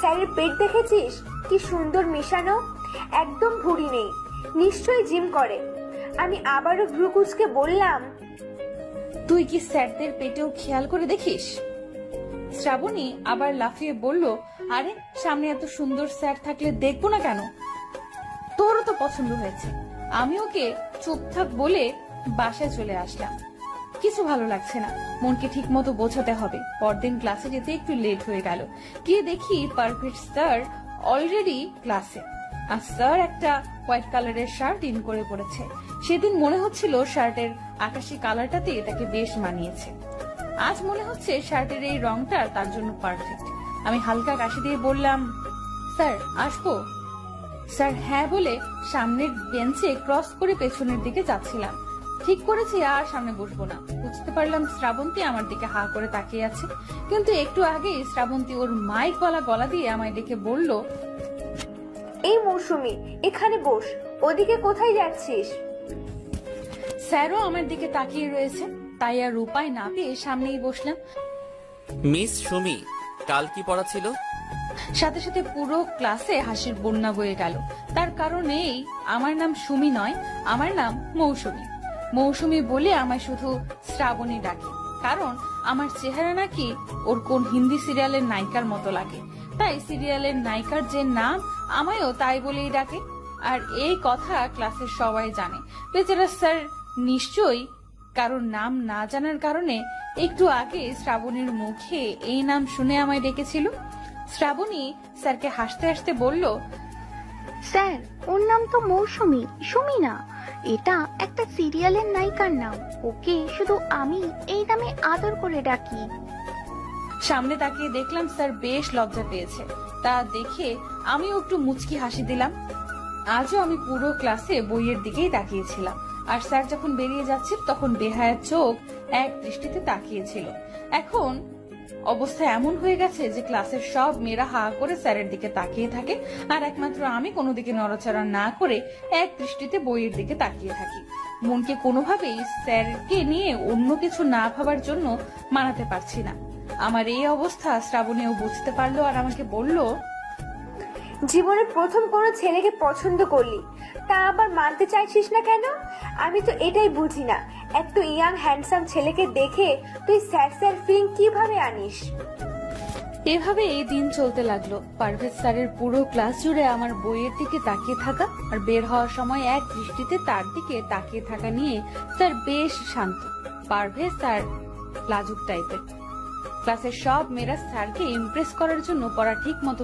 স্যারের পেট দেখেছিস? কি সুন্দর মিশানো, একদম ভুঁড়ি নেই, নিশ্চয়ই জিম করে। আমি আবারও ভ্রুকুচকে বললাম, তুই কি স্যারদের পেটেও খেয়াল করে দেখিস? শ্রাবণী আবার লাফিয়ে বলল, আরে সামনে এত সুন্দর স্যার থাকলে দেখবো না কেন? তোরও তো পছন্দ হয়েছে। আমি ওকে চুপ থাক বলে বাসায় চলে আসলাম। কিছু ভালো লাগছে না, মনকে ঠিক মতো বোঝাতে হবে। পরদিন ক্লাসে যেতে একটু লেট হয়ে গেল। গিয়ে দেখি পারফেক্ট স্যার অলরেডি ক্লাসে। আর স্যার একটা হোয়াইট কালারের শার্ট ইন করে পড়েছে। সেদিন মনে হচ্ছিল শার্টের আকাশি কালারটাতে তাকে বেশ মানিয়েছে। আজ মনে হচ্ছে শার্টের এই রংটা তার জন্য পারফেক্ট। আমি হালকা কাশি দিয়ে বললাম, স্যার আসবো? স্যার হ্যাঁ বলে সামনের বেঞ্চে ক্রস করে পেছনের দিকে যাচ্ছিলাম। ঠিক করেছি আর সামনে বসবো না। বুঝতে পারলাম শ্রাবন্তী আমার দিকে হা করে তাকিয়ে আছে। কিন্তু একটু আগেই শ্রাবন্তী ওর মাইক গলা দিয়ে আমায় ডেকে বলল, এই মৌসুমি, এখানে বস, ওদিকে কোথায় যাচ্ছিস? স্যারও আমার দিকে তাকিয়ে রয়েছে, তাই আর উপায় না পেয়ে সামনেই বসলাম। মিস সুমি, কাল কি পড়া ছিল? সাথে সাথে পুরো ক্লাসে হাসির বন্যা বয়ে গেল। তার কারণ এই, আমার নাম সুমি নয়, আমার নাম মৌসুমি। মৌসুমি বলে আমায় শুধু শ্রাবণী ডাকে, কারণ আমার চেহারা নাকি ওর কোন হিন্দি সিরিয়ালের নায়িকার মতো লাগে। তাই সিরিয়ালের নায়িকার যে নাম, আমায়ও তাই বলেই ডাকে। আর এই কথা ক্লাসের সবাই জানে। বেচারা স্যার নিশ্চয়ই কারোর নাম না জানার কারণে একটু আগে শ্রাবণীর মুখে এই নাম শুনে আমায় ডেকেছিল। শ্রাবণী স্যারকে হাসতে হাসতে বলল, স্যার, ওর নাম তো মৌসুমি, সুমি না। এটা একটা সিরিয়ালের নায়িকার নাম। ওকে শুধু আমি এই নামে আদর করে ডাকি। সামনে তাকিয়ে দেখলাম স্যার বেশ লজ্জা পেয়েছে। তা দেখে আমিও একটু মুচকি হাসি দিলাম। আজও আমি পুরো ক্লাসে বইয়ের দিকেই তাকিয়েছিলাম। আর স্যার যখন বেরিয়ে যাচ্ছিল তখন বেহায়ার চোখ এক দৃষ্টিতে তাকিয়েছিল। এখন অবস্থা এমন হয়ে গেছে যে ক্লাসের সব মেয়েরা হা করে স্যারের দিকে তাকিয়ে থাকে, আর একমাত্র আমি কোনো দিকে নড়াচড়া না করে এক দৃষ্টিতে বইয়ের দিকে তাকিয়ে থাকি। মনকে কোনোভাবেই স্যারকে নিয়ে অন্য কিছু না ভাবার জন্য মানাতে পারছি না। আমার এই অবস্থা শ্রাবণীও বুঝতে পারলো আর আমাকে বলল, জীবনে প্রথম কোনো ছেলেকে পছন্দ করলি, তা আবার মানতে চাইছিস না কেন? আমি তো এটাই বুঝি না, এত ইয়াং হ্যান্ডসাম ছেলেকে দেখে তুই স্যার স্যার ফিলিং কিভাবে আনিস? এভাবে এই দিন চলতে লাগলো। পারভেজ স্যারের পুরো ক্লাস জুড়ে আমার বইয়ের দিকে তাকিয়ে থাকা আর বের হওয়ার সময় এক দৃষ্টিতে তার দিকে তাকিয়ে থাকা নিয়ে স্যার বেশ শান্ত। পারভেজ স্যার লাজুক টাইপের। ক্লাসের সব মেয়েরা স্যারকে ইমপ্রেস করার জন্য পড়া ঠিক মতো